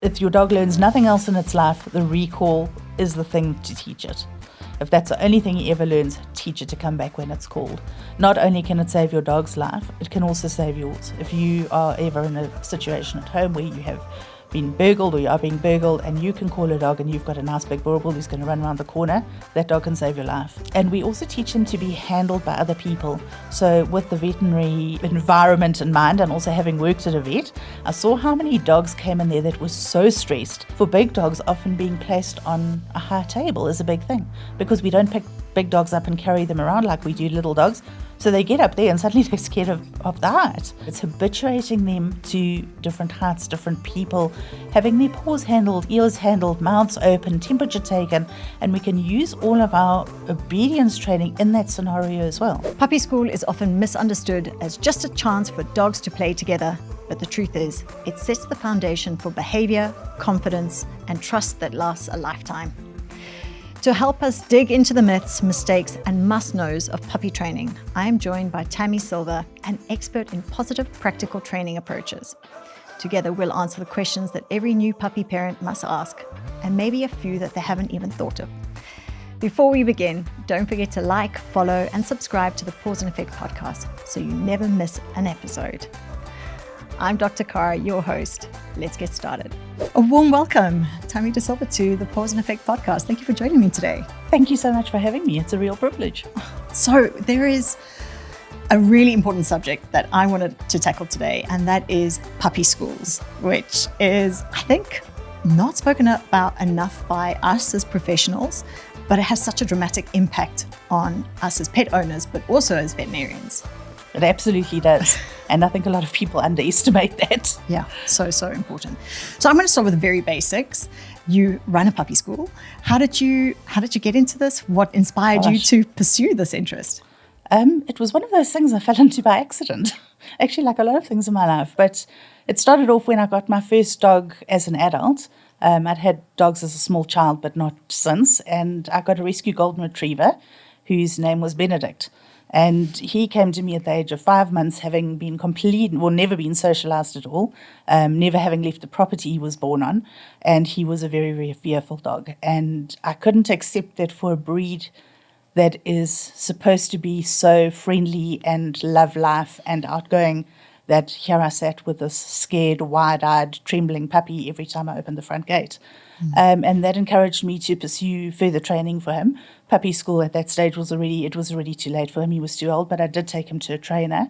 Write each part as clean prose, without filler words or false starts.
If your dog learns nothing else in its life, the recall is the thing to teach it. If that's the only thing he ever learns, teach it to come back when it's called. Not only can it save your dog's life, it can also save yours. If you are ever in a situation at home where you have been burgled or you are being burgled and you can call a dog and you've got a nice big boer bull who's going to run around the corner, that dog can save your life. And we also teach him to be handled by other people. So with the veterinary environment in mind and also having worked at a vet, I saw how many dogs came in there that were so stressed. For big dogs, often being placed on a high table is a big thing because we don't pick big dogs up and carry them around like we do little dogs. So they get up there and suddenly they're scared of the height. It's habituating them to different heights, different people, having their paws handled, ears handled, mouths open, temperature taken, and we can use all of our obedience training in that scenario as well. Puppy school is often misunderstood as just a chance for dogs to play together, but the truth is, it sets the foundation for behaviour, confidence, and trust that lasts a lifetime. To help us dig into the myths, mistakes, and must-knows of puppy training, I am joined by Tammy Silva, an expert in positive, practical training approaches. Together, we'll answer the questions that every new puppy parent must ask, and maybe a few that they haven't even thought of. Before we begin, don't forget to like, follow, and subscribe to the Paws Effect Podcast so you never miss an episode. I'm Dr. Cara, your host. Let's get started. A warm welcome, Tammy Da Silva, to the Paws Effect Podcast. Thank you for joining me today. Thank you so much for having me. It's a real privilege. So there is a really important subject that I wanted to tackle today, and that is puppy schools, which is, I think, not spoken about enough by us as professionals, but it has such a dramatic impact on us as pet owners, but also as veterinarians. It absolutely does. And I think a lot of people underestimate that. Yeah, so important. So I'm going to start with the very basics. You run a puppy school. How did you get into this? What inspired you to pursue this interest? It was one of those things I fell into by accident. Actually, like a lot of things in my life. But it started off when I got my first dog as an adult. I'd had dogs as a small child, but not since. And I got a rescue golden retriever whose name was Benedict. And he came to me at the age of 5 months, having been never been socialized at all, never having left the property he was born on. And he was a very, very fearful dog. And I couldn't accept that for a breed that is supposed to be so friendly and love life and outgoing, that here I sat with this scared, wide-eyed, trembling puppy every time I opened the front gate. And that encouraged me to pursue further training for him. Puppy school at that stage was already too late for him. He was too old, but I did take him to a trainer.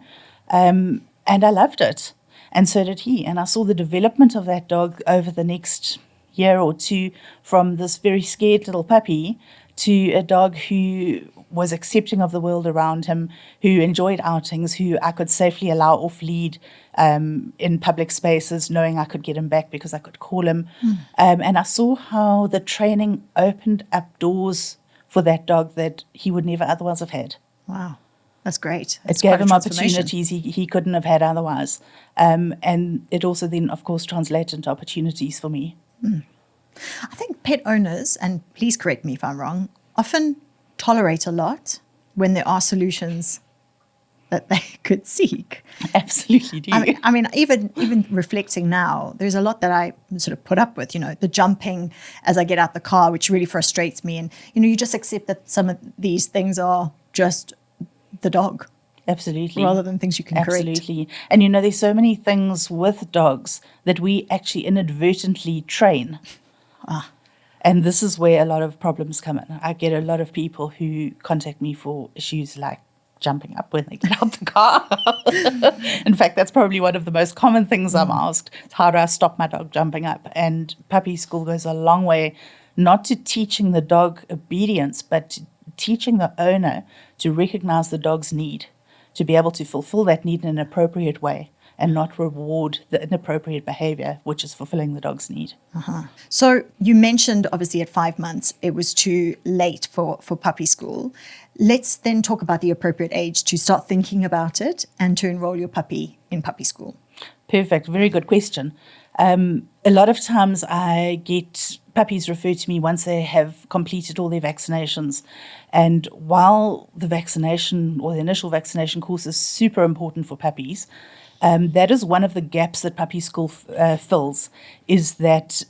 And I loved it. And so did he. And I saw the development of that dog over the next year or two, from this very scared little puppy to a dog who was accepting of the world around him, who enjoyed outings, who I could safely allow off lead in public spaces, knowing I could get him back because I could call him. And I saw how the training opened up doors for that dog that he would never otherwise have had. Wow, that's great. It gave him opportunities he couldn't have had otherwise. And it also then, of course, translated into opportunities for me. I think pet owners, and please correct me if I'm wrong, often tolerate a lot when there are solutions that they could seek. Absolutely do. I mean, even reflecting now, there's a lot that I sort of put up with, the jumping as I get out the car, which really frustrates me. And, you just accept that some of these things are just the dog. Absolutely. Rather than things you can correct. Absolutely. And, there's so many things with dogs that we actually inadvertently train. And this is where a lot of problems come in. I get a lot of people who contact me for issues like jumping up when they get out the car. In fact, that's probably one of the most common things I'm asked. How do I stop my dog jumping up? And puppy school goes a long way, not to teaching the dog obedience, but to teaching the owner to recognize the dog's need, to be able to fulfill that need in an appropriate way and not reward the inappropriate behavior, which is fulfilling the dog's need. So you mentioned, obviously, at 5 months, it was too late for puppy school. Let's then talk about the appropriate age to start thinking about it and to enroll your puppy in puppy school. Perfect. Very good question. A lot of times I get puppies referred to me once they have completed all their vaccinations. And while the vaccination or the initial vaccination course is super important for puppies, That is one of the gaps that puppy school fills, is that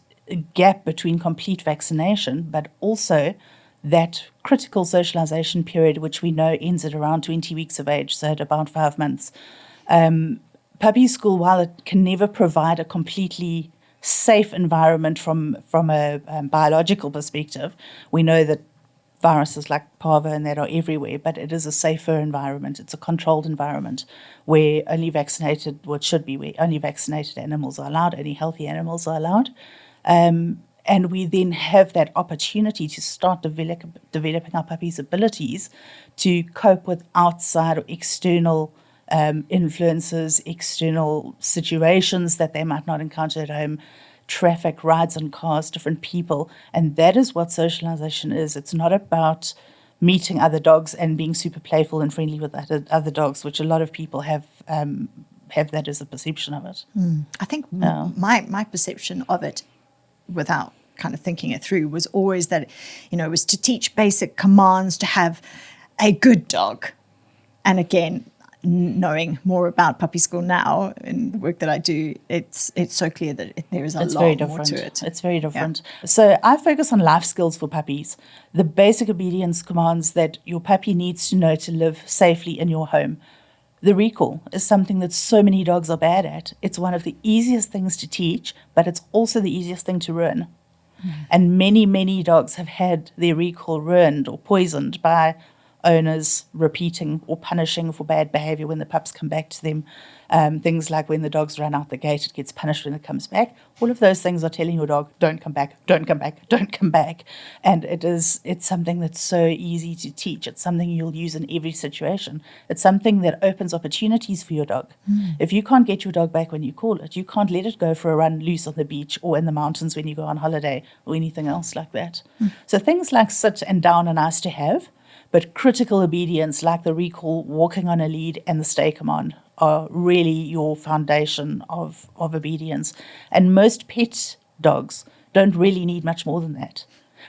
gap between complete vaccination, but also that critical socialization period, which we know ends at around 20 weeks of age, so at about 5 months. Puppy school, while it can never provide a completely safe environment from a biological perspective, we know that viruses like parvo and that are everywhere, but it is a safer environment. It's a controlled environment where only vaccinated, what should be, where only vaccinated animals are allowed, only healthy animals are allowed. And we then have that opportunity to start developing our puppies' abilities to cope with outside or external influences, external situations that they might not encounter at home, traffic, rides on cars, different people. And that is what socialization is. It's not about meeting other dogs and being super playful and friendly with other dogs, which a lot of people have that as a perception of it. I think my perception of it, without kind of thinking it through, was always that, it was to teach basic commands to have a good dog. And again, knowing more about puppy school now and the work that I do, it's so clear that there is a lot more to it. It's very different. Yeah. So I focus on life skills for puppies, the basic obedience commands that your puppy needs to know to live safely in your home. The recall is something that so many dogs are bad at. It's one of the easiest things to teach, but it's also the easiest thing to ruin. And many, many dogs have had their recall ruined or poisoned by owners repeating or punishing for bad behavior when the pups come back to them. Things like when the dogs run out the gate, it gets punished when it comes back. All of those things are telling your dog, don't come back, don't come back, don't come back. And it's something that's so easy to teach. It's something you'll use in every situation. It's something that opens opportunities for your dog. If you can't get your dog back when you call it, you can't let it go for a run loose on the beach or in the mountains when you go on holiday or anything else like that. So things like sit and down are nice to have, but critical obedience like the recall, walking on a lead, and the stay command are really your foundation of obedience. And most pet dogs don't really need much more than that,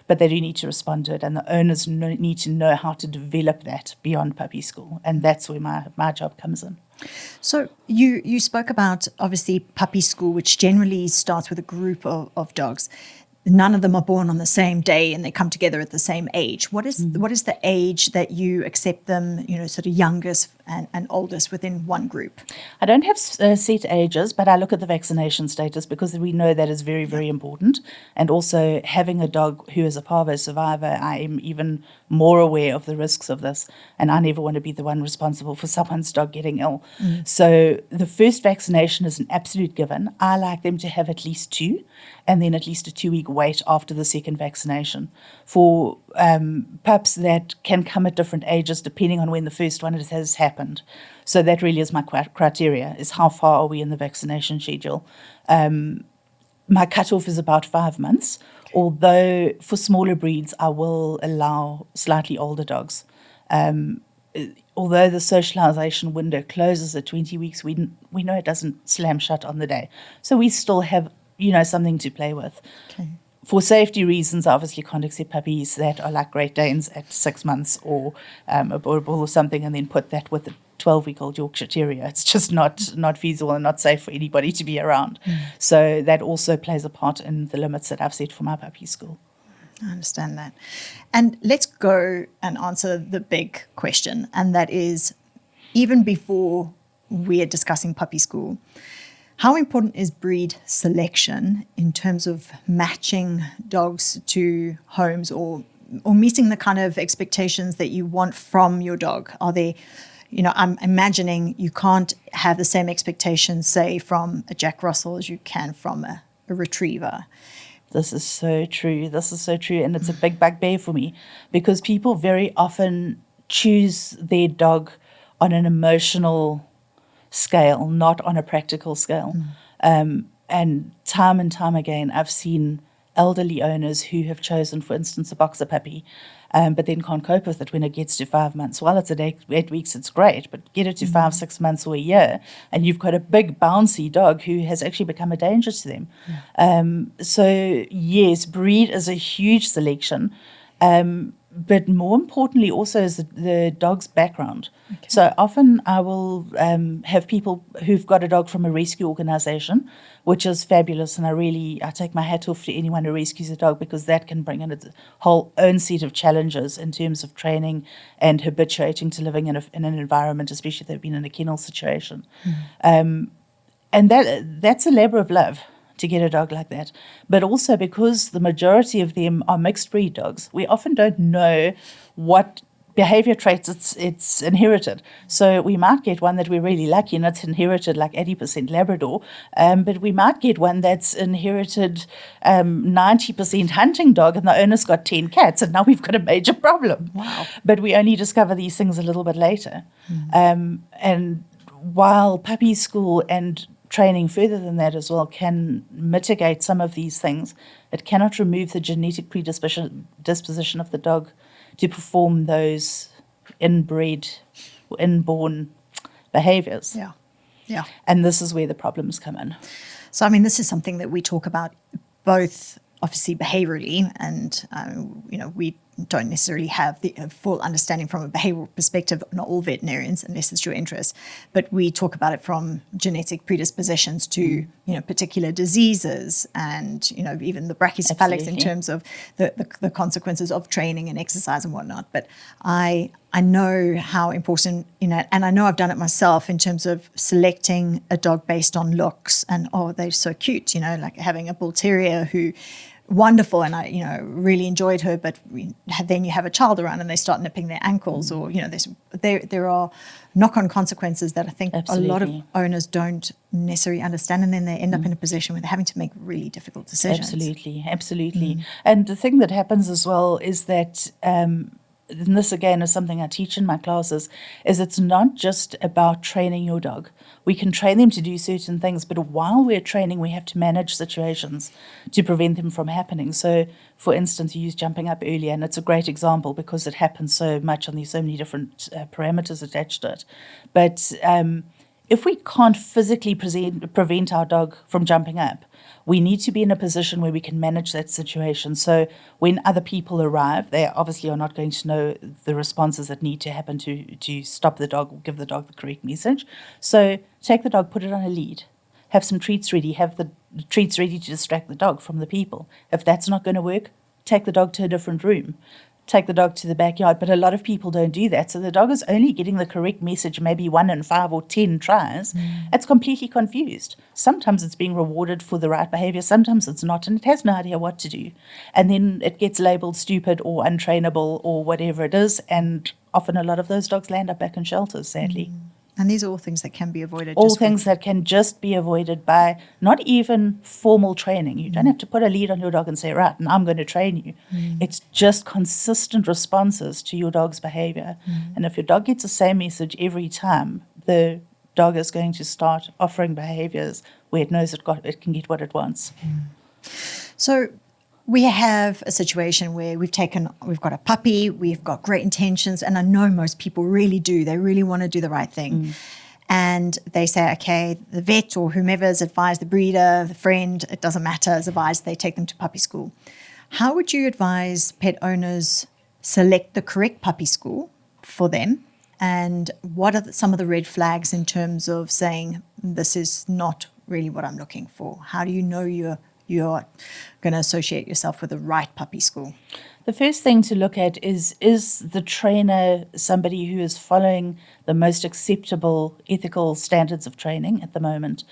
but they do need to respond to it, and the owners need to know how to develop that beyond puppy school, and that's where my job comes in. So you spoke about, obviously, puppy school, which generally starts with a group of dogs. None of them are born on the same day and they come together at the same age. What is the age that you accept them, sort of youngest and oldest within one group? I don't have set ages, but I look at the vaccination status because we know that is very, very important. And also having a dog who is a parvo survivor, I am even more aware of the risks of this. And I never want to be the one responsible for someone's dog getting ill. So the first vaccination is an absolute given. I like them to have at least 2, and then at least a 2-week wait after the second vaccination. For pups that can come at different ages depending on when the first one has happened. So that really is my criteria, is how far are we in the vaccination schedule. My cutoff is about 5 months, although for smaller breeds I will allow slightly older dogs. Although the socialization window closes at 20 weeks, we know it doesn't slam shut on the day. So we still have something to play with. Okay. For safety reasons, I obviously can't accept puppies that are like Great Danes at 6 months or a Border Bull or something, and then put that with a 12-week-old Yorkshire Terrier. It's just not feasible and not safe for anybody to be around. So that also plays a part in the limits that I've set for my puppy school. I understand that. And let's go and answer the big question, and that is, even before we're discussing puppy school, how important is breed selection in terms of matching dogs to homes or meeting the kind of expectations that you want from your dog? Are they, I'm imagining you can't have the same expectations, say, from a Jack Russell as you can from a retriever. This is so true. And it's a big bugbear for me because people very often choose their dog on an emotional scale, not on a practical scale. And time again, I've seen elderly owners who have chosen, for instance, a boxer puppy, but then can't cope with it when it gets to 5 months. Well, it's at 8 weeks, it's great, but get it to 5, 6 months or a year, and you've got a big, bouncy dog who has actually become a danger to them. So, yes, breed is a huge selection. but more importantly also is the dog's background. Okay. So often I will have people who've got a dog from a rescue organization, which is fabulous, and I take my hat off to anyone who rescues a dog, because that can bring in its whole own set of challenges in terms of training and habituating to living in an environment, especially if they've been in a kennel situation. And that's a labour of love to get a dog like that. But also because the majority of them are mixed breed dogs, we often don't know what behavior traits it's inherited. So we might get one that we're really lucky and it's inherited like 80% Labrador, but we might get one that's inherited 90% hunting dog, and the owner's got 10 cats, and now we've got a major problem. Wow. But we only discover these things a little bit later. And while puppy school and training further than that as well can mitigate some of these things, it cannot remove the genetic predisposition of the dog to perform those inbred or inborn behaviors. Yeah. And this is where the problems come in. So, I mean, this is something that we talk about both obviously behaviorally, and we don't necessarily have the full understanding from a behavioral perspective, not all veterinarians, unless it's your interest, but we talk about it from genetic predispositions to particular diseases, and even the brachycephalics in terms of the consequences of training and exercise and whatnot. But I know how important, and I know I've done it myself in terms of selecting a dog based on looks, and they're so cute, like having a bull terrier who wonderful, and I really enjoyed her, but then you have a child around and they start nipping their ankles, or there are knock-on consequences that I think Absolutely. A lot of owners don't necessarily understand, and then they end up in a position where they're having to make really difficult decisions. Absolutely. And the thing that happens as well is that and this again is something I teach in my classes, is it's not just about training your dog. We can train them to do certain things, but while we're training, we have to manage situations to prevent them from happening. So, for instance, you used jumping up earlier, and it's a great example because it happens so much and there's so many different parameters attached to it. But if we can't physically prevent our dog from jumping up, we need to be in a position where we can manage that situation. So when other people arrive, they obviously are not going to know the responses that need to happen to stop the dog or give the dog the correct message. So take the dog, put it on a lead, have some treats ready, have the treats ready to distract the dog from the people. If that's not going to work, take the dog to a different room. Take the dog to the backyard, but a lot of people don't do that. So the dog is only getting the correct message maybe 1 in 5 or 10 tries. It's completely confused. Sometimes it's being rewarded for the right behavior, sometimes it's not, and it has no idea what to do. And then it gets labeled stupid or untrainable or whatever it is, and often a lot of those dogs land up back in shelters, sadly. And these are all things that can be avoided. All things that can just be avoided by not even formal training. You don't have to put a lead on your dog and say, right, and I'm going to train you. It's just consistent responses to your dog's behavior. And if your dog gets the same message every time, the dog is going to start offering behaviors where it knows it can get what it wants. So we have a situation where we've got a puppy, we've got great intentions, and I know most people really do. They really want to do the right thing. And they say, okay, the vet or whomever's advised, the breeder, the friend, it doesn't matter, is advised they take them to puppy school. How would you advise pet owners select the correct puppy school for them? And what are some of the red flags in terms of saying, this is not really what I'm looking for? How do you know you're going to associate yourself with the right puppy school? The first thing to look at is the trainer somebody who is following the most acceptable ethical standards of training at the moment?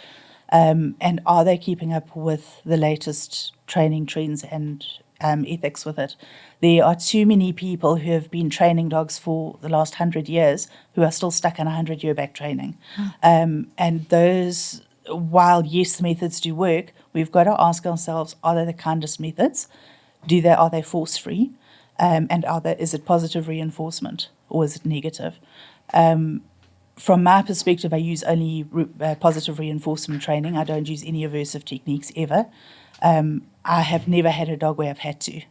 And are they keeping up with the latest training trends and ethics with it? There are too many people who have been training dogs for the last 100 years who are still stuck in 100-year back training. And those, while yes, the methods do work, we've got to ask ourselves, are they the kindest methods? Are they force-free? And is it positive reinforcement or is it negative? From my perspective, I use only positive reinforcement training. I don't use any aversive techniques ever. I have never had a dog where I've had to,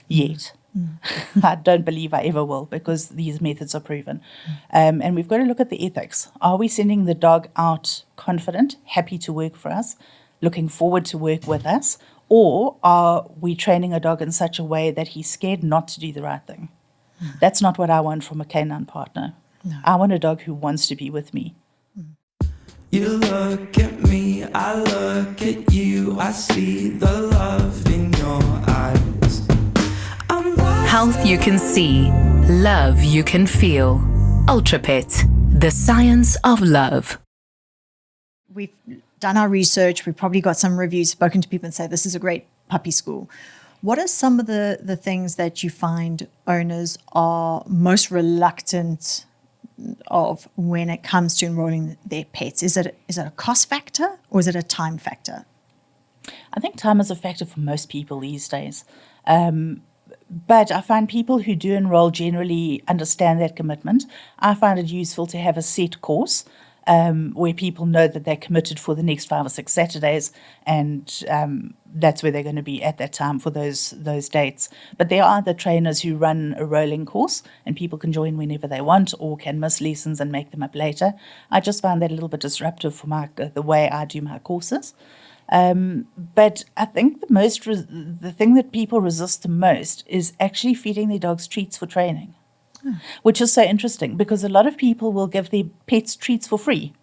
yet. I don't believe I ever will, because these methods are proven. And we've got to look at the ethics. Are we sending the dog out confident, happy to work for us, looking forward to work with us, Or are we training a dog in such a way that he's scared not to do the right thing? That's not what I want from a canine partner. No. I want a dog who wants to be with me. You look at me, I look at you, I see the love in your eyes. Health you can see, love you can feel. Ultra Pet, the science of love. We've done our research. We've probably got some reviews, spoken to people and say this is a great puppy school. What are some of the things that you find owners are most reluctant of when it comes to enrolling their pets? Is it a cost factor or is it a time factor? I think time is a factor for most people these days. But I find people who do enroll generally understand that commitment. I find it useful to have a set course where people know that they're committed for the next 5 or 6 Saturdays, and that's where they're going to be at that time for those dates. But there are other trainers who run a rolling course, and people can join whenever they want or can miss lessons and make them up later. I just find that a little bit disruptive for the way I do my courses. But I think the thing that people resist the most is actually feeding their dogs treats for training, which is so interesting because a lot of people will give their pets treats for free.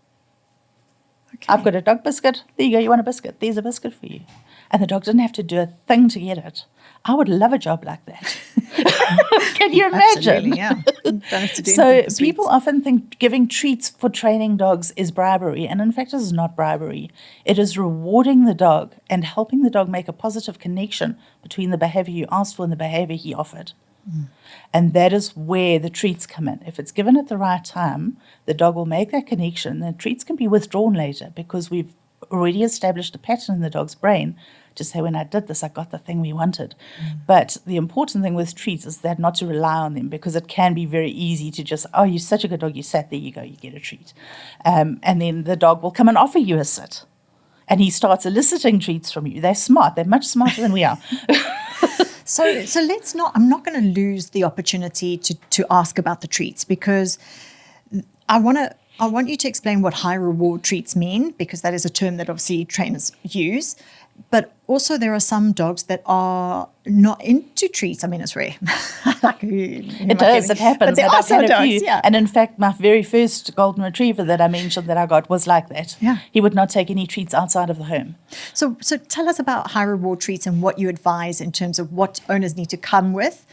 Okay. I've got a dog biscuit. There you go. You want a biscuit? There's a biscuit for you. And the dog didn't have to do a thing to get it. I would love a job like that. Can you imagine? Absolutely, yeah. Don't have to do So anything for people sweets. often think giving treats for training dogs is bribery, and in fact it is not bribery. It is rewarding the dog and helping the dog make a positive connection between the behavior you asked for and the behavior he offered. And that is where the treats come in. If it's given at the right time, the dog will make that connection. The treats can be withdrawn later because we've already established a pattern in the dog's brain to say, when I did this, I got the thing we wanted. But the important thing with treats is that not to rely on them, because it can be very easy to just, oh, you're such a good dog, you sat, there you go, you get a treat. And then the dog will come and offer you a sit. And he starts eliciting treats from you. They're smart. They're much smarter than we are. So let's not, I'm not going to lose the opportunity to ask about the treats, because I want you to explain what high reward treats mean, because that is a term that obviously trainers use. But also there are some dogs that are not into treats. I mean, it's rare. It does. It happens. But there and are I've some had a dogs, few. yeah. And in fact, my very first golden retriever that I mentioned that I got was like that. Yeah. He would not take any treats outside of the home. So tell us about high reward treats and what you advise in terms of what owners need to come with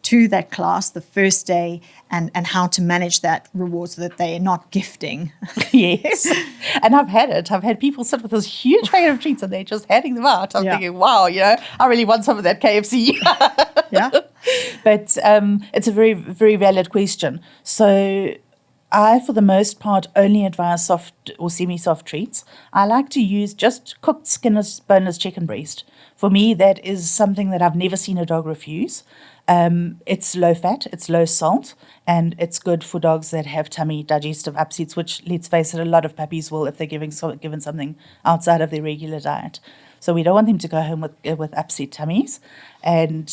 to that class the first day, and how to manage that reward so that they are not gifting. Yes. And I've had it. I've had people sit with this huge bag of treats and they're just handing them out. I'm Yeah. thinking, wow, I really want some of that KFC. Yeah. But it's a very, very valid question. So I, for the most part, only advise soft or semi-soft treats. I like to use just cooked skinless, boneless chicken breast. For me, that is something that I've never seen a dog refuse. It's low fat, it's low salt, and it's good for dogs that have tummy digestive upsets, which, let's face it, a lot of puppies will if they're given something outside of their regular diet. So we don't want them to go home with upset tummies. And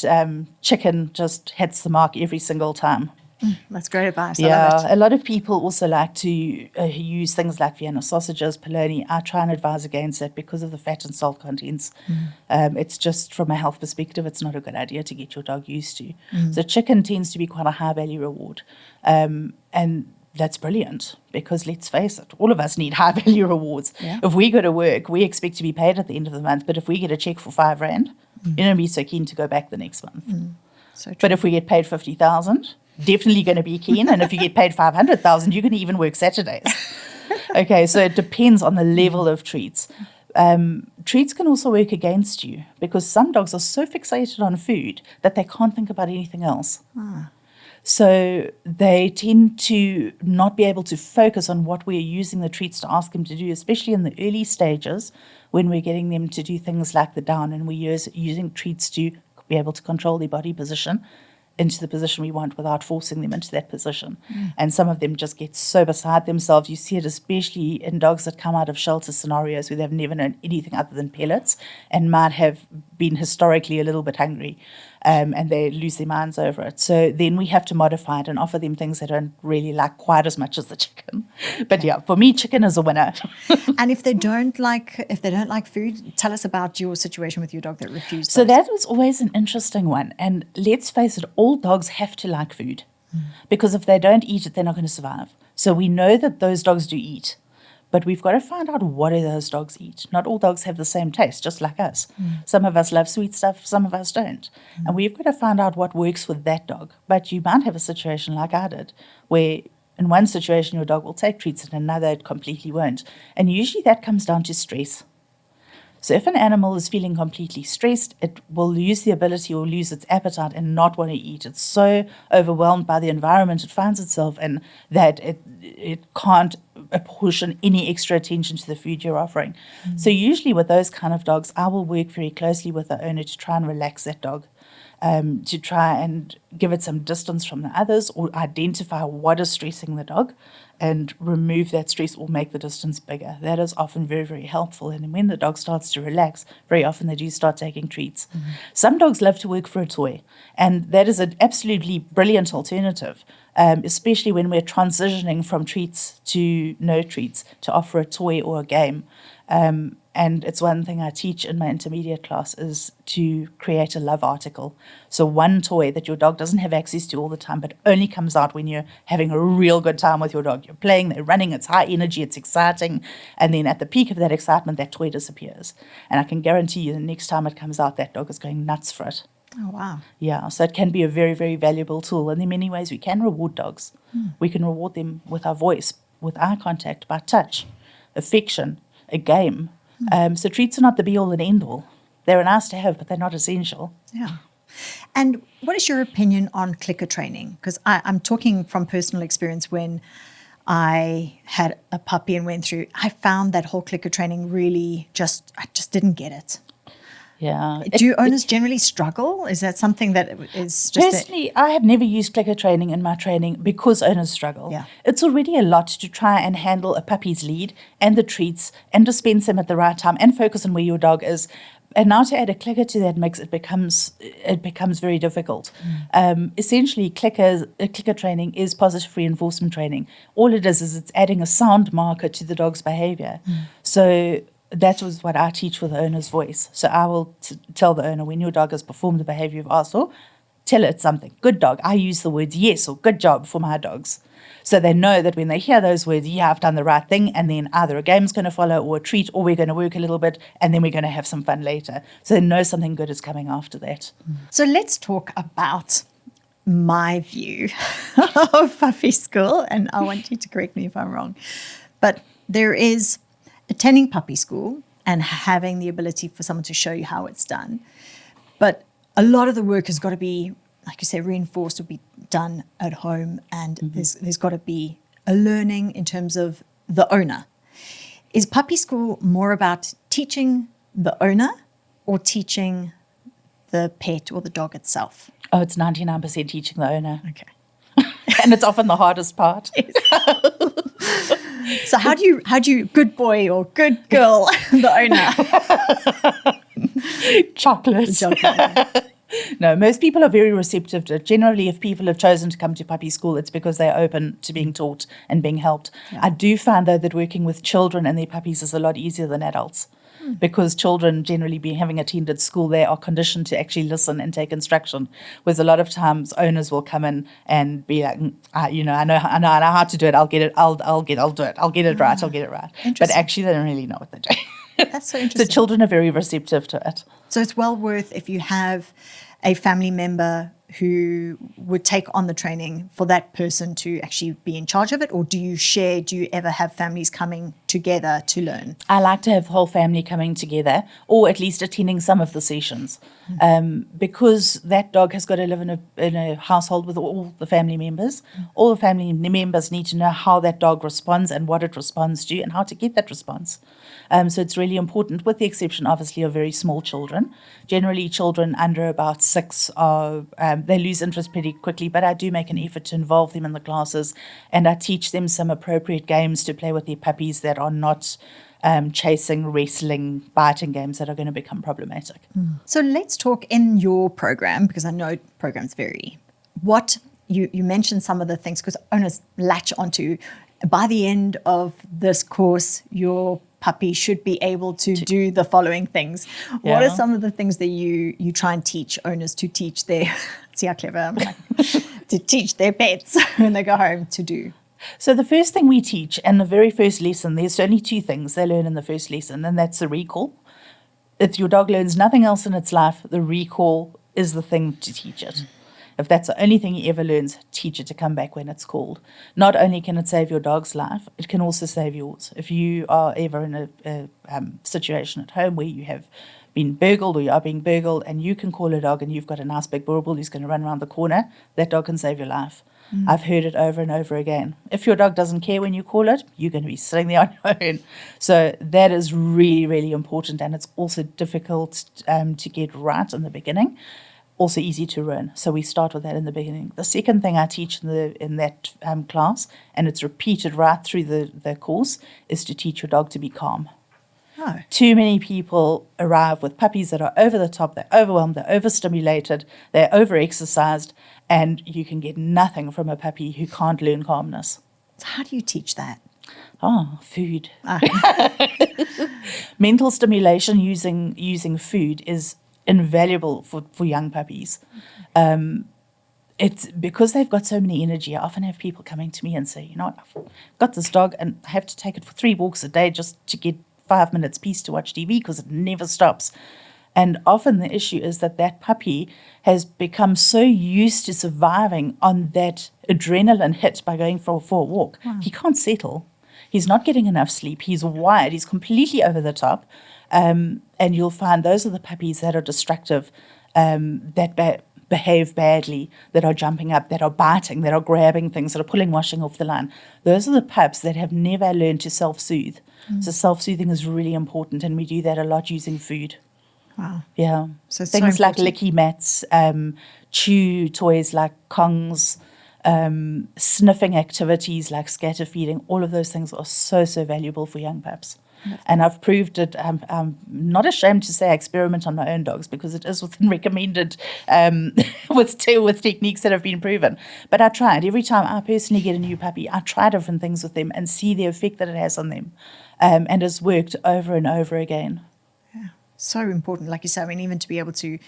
chicken just hits the mark every single time. That's great advice. I Yeah, love it. a lot of people also like to use things like Vienna sausages, polony. I try and advise against that because of the fat and salt contents. It's just, from a health perspective, it's not a good idea to get your dog used to. So chicken tends to be quite a high value reward. And that's brilliant because, let's face it, all of us need high value rewards. Yeah. If we go to work, we expect to be paid at the end of the month. But if we get a check for R5, you're going to be so keen to go back the next month. So true. But if we get paid 50,000, definitely going to be keen. And if you get paid 500,000, you can even work Saturdays. Okay, so it depends on the level of treats. Treats can also work against you because some dogs are so fixated on food that they can't think about anything else. So they tend to not be able to focus on what we're using the treats to ask them to do, especially in the early stages when we're getting them to do things like the down and we're using treats to be able to control their body position into the position we want without forcing them into that position. And some of them just get so beside themselves. You see it especially in dogs that come out of shelter scenarios where they've never known anything other than pellets and might have been historically a little bit hungry. and they lose their minds over it. So then we have to modify it and offer them things they don't really like quite as much as the chicken. But yeah, for me, chicken is a winner. And if they don't like food, tell us about your situation with your dog that refused. So those. that was always an interesting one. And let's face it, all dogs have to like food, because if they don't eat it, they're not going to survive. So we know that those dogs do eat. But we've got to find out what do those dogs eat. Not all dogs have the same taste, just like us. Some of us love sweet stuff, some of us don't. And we've got to find out what works for that dog. But you might have a situation like I did, where in one situation your dog will take treats and in another it completely won't. And usually that comes down to stress. So if an animal is feeling completely stressed, it will lose the ability or lose its appetite and not want to eat. It's so overwhelmed by the environment it finds itself in that it can't apportion any extra attention to the food you're offering. So usually with those kind of dogs, I will work very closely with the owner to try and relax that dog, to try and give it some distance from the others or identify what is stressing the dog and remove that stress or make the distance bigger. That is often very, very helpful. And when the dog starts to relax, very often they do start taking treats. Some dogs love to work for a toy, and that is an absolutely brilliant alternative, especially when we're transitioning from treats to no treats, to offer a toy or a game. And it's one thing I teach in my intermediate class is to create a love article. So one toy that your dog doesn't have access to all the time, but only comes out when you're having a real good time with your dog. You're playing, they're running, it's high energy, it's exciting. And then at the peak of that excitement, that toy disappears. And I can guarantee you the next time it comes out, that dog is going nuts for it. Oh, wow. Yeah, so it can be a very, very valuable tool. And in many ways, we can reward dogs. We can reward them with our voice, with eye contact, by touch, affection, a game. So treats are not the be-all and end-all. They're nice to have, but they're not essential. Yeah. And what is your opinion on clicker training? Because I'm talking from personal experience. When I had a puppy and went through, I found that whole clicker training really I just didn't get it. Yeah. Do owners generally struggle? Is that something that is just... Personally, I have never used clicker training in my training because owners struggle. Yeah. It's already a lot to try and handle a puppy's lead and the treats and dispense them at the right time and focus on where your dog is. And now to add a clicker to that mix, it becomes very difficult. Essentially, clicker training is positive reinforcement training. All it is it's adding a sound marker to the dog's behavior. So that was what I teach with the owner's voice. So I will tell the owner, when your dog has performed the behavior you've asked for, tell it something. Good dog. I use the words yes or good job for my dogs. So they know that when they hear those words, yeah, I've done the right thing, and then either a game's going to follow or a treat, or we're going to work a little bit, and then we're going to have some fun later. So they know something good is coming after that. So let's talk about my view of puppy school, and I want you to correct me if I'm wrong. But there is attending puppy school and having the ability for someone to show you how it's done. But a lot of the work has got to be, like you say, reinforced or be done at home, and there's got to be a learning in terms of the owner. Is puppy school more about teaching the owner or teaching the pet or the dog itself? Oh, it's 99% teaching the owner. Okay. And it's often the hardest part. So how do you good boy or good girl the owner? Chocolate. No, most people are very receptive to it. Generally, if people have chosen to come to puppy school, it's because they're open to being taught and being helped. Yeah. I do find, though, that working with children and their puppies is a lot easier than adults. Because children generally having attended school, they are conditioned to actually listen and take instruction. Whereas a lot of times owners will come in and be like, I know how to do it. I'll do it. I'll get it right. But actually, they don't really know what they're doing. That's so interesting. So children are very receptive to it. So it's well worth, if you have a family member who would take on the training, for that person to actually be in charge of it? Or do you ever have families coming together to learn? I like to have the whole family coming together, or at least attending some of the sessions, because that dog has got to live in a household with all the family members. All the family members need to know how that dog responds and what it responds to and how to get that response. So it's really important, with the exception, obviously, of very small children. Generally, children under about 6 they lose interest pretty quickly, but I do make an effort to involve them in the classes, and I teach them some appropriate games to play with their puppies that are not chasing, wrestling, biting games that are going to become problematic. So let's talk in your program, because I know programs vary. What you mentioned some of the things, because owners latch onto, by the end of this course, your puppy should be able to do the following things. Yeah. What are some of the things that you try and teach owners to teach their, see how clever I'm like, to teach their pets when they go home to do? So the first thing we teach, and the very first lesson, there's only 2 things they learn in the first lesson, and that's the recall. If your dog learns nothing else in its life, the recall is the thing to teach it. If that's the only thing he ever learns, teach it to come back when it's called. Not only can it save your dog's life, it can also save yours. If you are ever in a situation at home where you have been burgled or you are being burgled and you can call a dog and you've got a nice big burble who's going to run around the corner, that dog can save your life. I've heard it over and over again. If your dog doesn't care when you call it, you're going to be sitting there on your own. So that is really, really important, and it's also difficult to get right in the beginning. Also easy to ruin. So we start with that in the beginning. The second thing I teach in that class, and it's repeated right through the course, is to teach your dog to be calm. Oh. Too many people arrive with puppies that are over the top, they're overwhelmed, they're overstimulated, they're overexercised, and you can get nothing from a puppy who can't learn calmness. So how do you teach that? Oh, food. Mental stimulation using food is invaluable for young puppies. It's because they've got so many energy. I often have people coming to me and say, you know what, I've got this dog and I have to take it for 3 walks a day just to get 5 minutes peace to watch TV because it never stops. And often the issue is that puppy has become so used to surviving on that adrenaline hit by going for a walk. Wow. He can't settle. He's not getting enough sleep. He's wired. He's completely over the top. And you'll find those are the puppies that are destructive, that behave badly, that are jumping up, that are biting, that are grabbing things, that are pulling washing off the line. Those are the pups that have never learned to self-soothe. So self-soothing is really important, and we do that a lot using food. Wow. Yeah. So it's things so like licky mats, chew toys like Kongs, sniffing activities like scatter feeding, all of those things are so valuable for young pups. And I've proved it. I'm not ashamed to say I experiment on my own dogs because it is within recommended with techniques that have been proven. But I try it. Every time I personally get a new puppy, I try different things with them and see the effect that it has on them. And it's worked over and over again. Yeah, so important. Like you say, I mean, even to be able to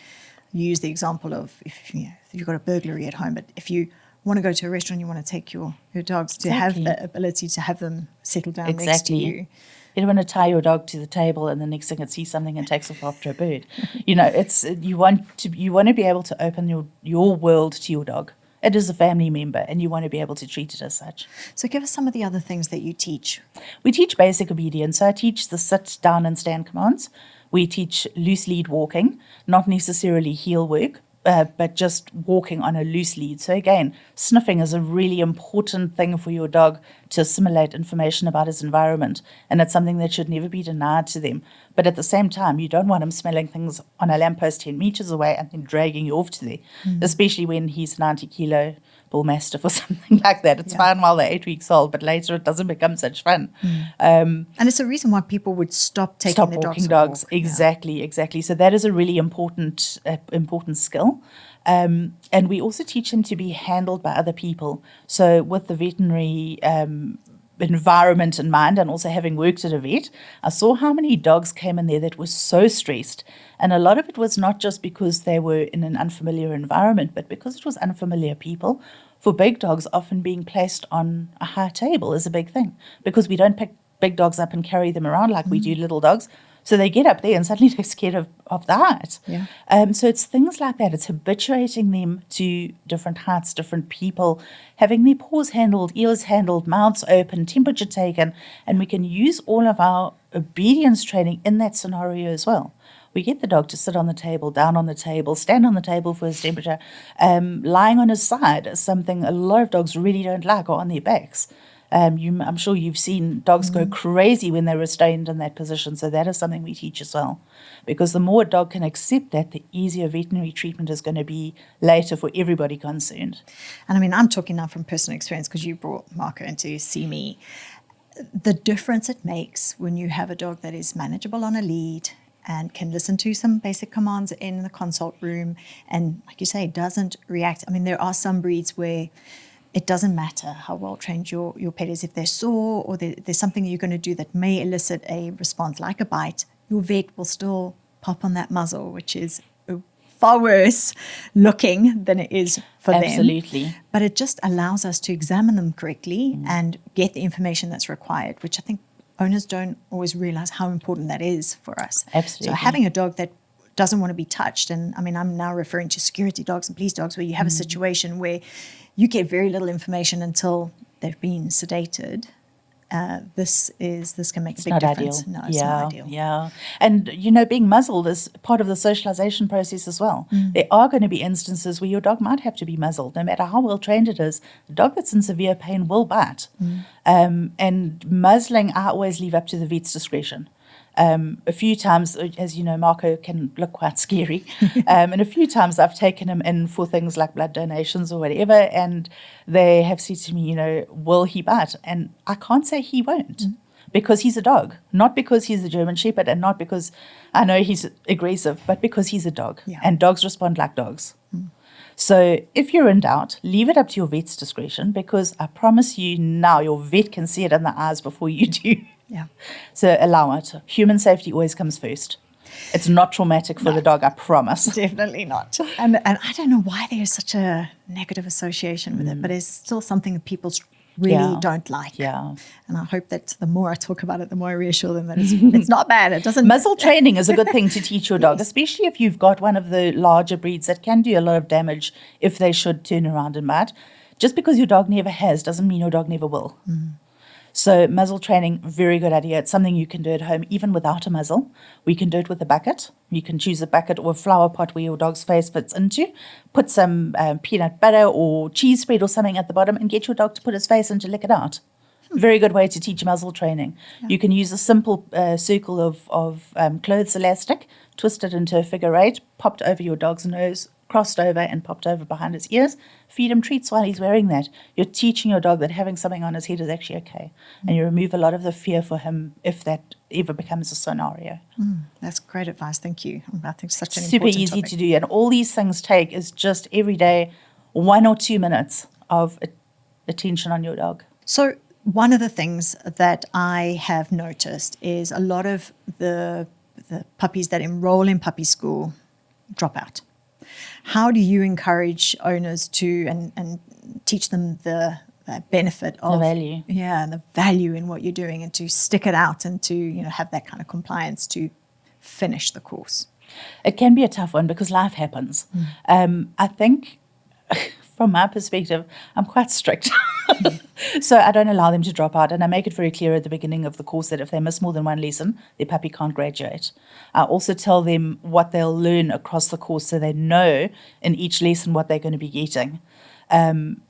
use the example of if you've got a burglary at home, but if you want to go to a restaurant, you want to take your dogs to have the ability to have them settle down next to you. You don't want to tie your dog to the table and the next thing it sees something and takes off after a bird. It's you want to be able to open your world to your dog. It is a family member, and you want to be able to treat it as such. So give us some of the other things that you teach. We teach basic obedience. So I teach the sit, down, and stand commands. We teach loose lead walking, not necessarily heel work, but just walking on a loose lead. So again, sniffing is a really important thing for your dog to assimilate information about his environment, and it's something that should never be denied to them. But at the same time, you don't want him smelling things on a lamppost 10 meters away and then dragging you off to there, especially when he's 90-kilo bull mastiff or something like that. It's fine while they're 8 weeks old, but later it doesn't become such fun. And it's a reason why people would stop taking their walking dogs. Exactly. So that is a really important skill. And we also teach them to be handled by other people. So with the veterinary environment in mind, and also having worked at a vet, I saw how many dogs came in there that were so stressed. And a lot of it was not just because they were in an unfamiliar environment, but because it was unfamiliar people. For big dogs, often being placed on a high table is a big thing, because we don't pick big dogs up and carry them around like we do little dogs. So they get up there and suddenly they're scared of the height. Yeah. So it's things like that. It's habituating them to different heights, different people, having their paws handled, ears handled, mouths open, temperature taken. And we can use all of our obedience training in that scenario as well. We get the dog to sit on the table, down on the table, stand on the table for his temperature. Lying on his side is something a lot of dogs really don't like, or on their backs. I'm sure you've seen dogs go crazy when they're restrained in that position. So that is something we teach as well. Because the more a dog can accept that, the easier veterinary treatment is going to be later for everybody concerned. And I mean, I'm talking now from personal experience because you brought Marco in to see me. the difference it makes when you have a dog that is manageable on a lead and can listen to some basic commands in the consult room and, like you say, doesn't react. I mean, there are some breeds where it doesn't matter how well trained your pet is. If they're sore or there's something you're going to do that may elicit a response like a bite, your vet will still pop on that muzzle, which is far worse looking than it is for them. Absolutely. But it just allows us to examine them correctly and get the information that's required, which I think owners don't always realize how important that is for us. Absolutely. So having a dog that doesn't want to be touched, and I mean, I'm now referring to security dogs and police dogs, where you have a situation where you get very little information until they've been sedated. This can make a big difference. Ideal. No, it's not ideal. Yeah. And, being muzzled is part of the socialization process as well. There are going to be instances where your dog might have to be muzzled. No matter how well trained it is, the dog that's in severe pain will bite. And muzzling, I always leave up to the vet's discretion. A few times, as you know, Marco can look quite scary. And a few times I've taken him in for things like blood donations or whatever, and they have said to me, will he bite? And I can't say he won't, because he's a dog, not because he's a German Shepherd and not because I know he's aggressive, but because he's a dog. Yeah. And dogs respond like dogs. So if you're in doubt, leave it up to your vet's discretion, because I promise you now your vet can see it in the eyes before you do. Yeah. So allow it. Human safety always comes first. It's not traumatic for the dog, I promise. Definitely not. And I don't know why there's such a negative association with it, but it's still something that people really don't like. Yeah. And I hope that the more I talk about it, the more I reassure them that it's not bad. It doesn't. Muzzle training is a good thing to teach your dog, especially if you've got one of the larger breeds that can do a lot of damage if they should turn around and bite. Just because your dog never has doesn't mean your dog never will. So muzzle training, very good idea. It's something you can do at home even without a muzzle. We can do it with a bucket. You can choose a bucket or a flower pot where your dog's face fits into. Put some peanut butter or cheese spread or something at the bottom and get your dog to put his face in to lick it out. Very good way to teach muzzle training. Yeah. You can use a simple circle of clothes elastic, twist it into a figure eight, popped over your dog's nose, crossed over and popped over behind his ears. Feed him treats while he's wearing that. You're teaching your dog that having something on his head is actually okay. And you remove a lot of the fear for him if that ever becomes a scenario. That's great advice. Thank you. I think it's such an super important easy topic to do. And all these things take is just every day 1 or 2 minutes of attention on your dog. So one of the things that I have noticed is a lot of the puppies that enroll in puppy school drop out. How do you encourage owners to and teach them the benefit of the value? Yeah, and the value in what you're doing, and to stick it out and to have that kind of compliance to finish the course? It can be a tough one because life happens. I think from my perspective, I'm quite strict. So I don't allow them to drop out, and I make it very clear at the beginning of the course that if they miss more than one lesson, their puppy can't graduate. I also tell them what they'll learn across the course so they know in each lesson what they're going to be getting. And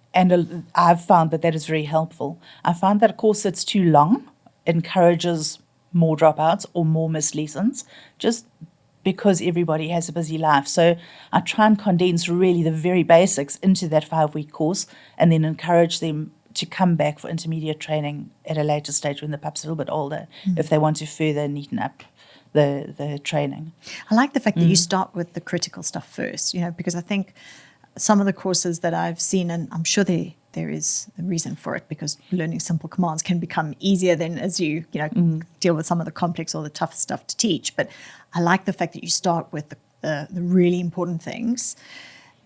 I've found that is very helpful. I find that a course that's too long encourages more dropouts or more missed lessons, just because everybody has a busy life. So I try and condense really the very basics into that 5-week course and then encourage them to come back for intermediate training at a later stage when the pup's a little bit older, if they want to further neaten up the training. I like the fact that you start with the critical stuff first, because I think some of the courses that I've seen, and I'm sure there is a reason for it, because learning simple commands can become easier than as you deal with some of the complex or the tough stuff to teach. But I like the fact that you start with the really important things,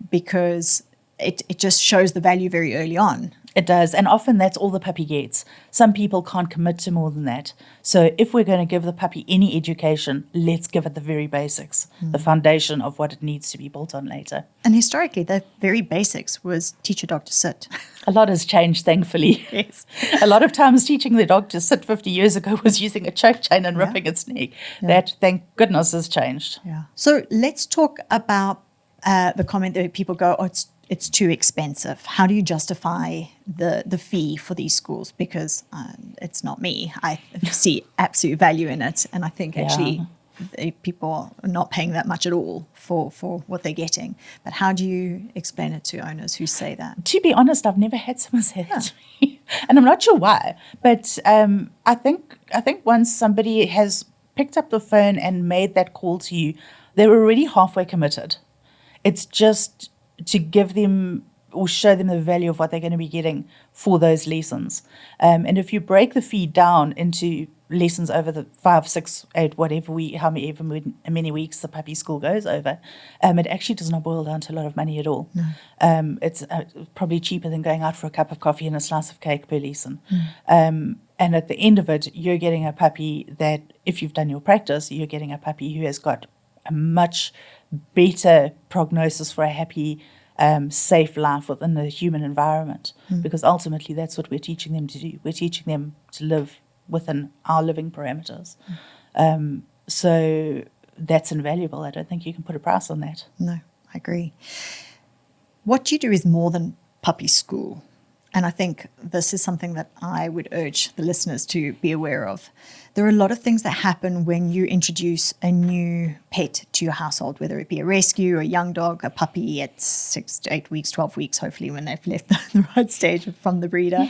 because it just shows the value very early on. It does, and often that's all the puppy gets. Some people can't commit to more than that. So if we're going to give the puppy any education, let's give it the very basics, the foundation of what it needs to be built on later. And historically, the very basics was teach your dog to sit. A lot has changed, thankfully. Yes. A lot of times teaching the dog to sit 50 years ago was using a choke chain and ripping its neck. Yeah. That, thank goodness, has changed. Yeah. So let's talk about the comment that people go, it's too expensive. How do you justify the fee for these schools? Because it's not me. I see absolute value in it. And I think actually people are not paying that much at all for what they're getting. But how do you explain it to owners who say that? To be honest, I've never had someone say that to me. And I'm not sure why, but I think once somebody has picked up the phone and made that call to you, they're already halfway committed. It's just to give them or show them the value of what they're going to be getting for those lessons. And if you break the fee down into lessons over the 5, 6, 8, however many weeks the puppy school goes over, it actually does not boil down to a lot of money at all. No. It's probably cheaper than going out for a cup of coffee and a slice of cake per lesson. And at the end of it, you're getting a puppy that, if you've done your practice, you're getting a puppy who has got a much better prognosis for a happy, safe life within the human environment, because ultimately that's what we're teaching them to do. We're teaching them to live within our living parameters. So that's invaluable. I don't think you can put a price on that. No, I agree. What you do is more than puppy school. And I think this is something that I would urge the listeners to be aware of. There are a lot of things that happen when you introduce a new pet to your household, whether it be a rescue, a young dog, a puppy at 6 to 8 weeks, 12 weeks, hopefully when they've left the right stage from the breeder.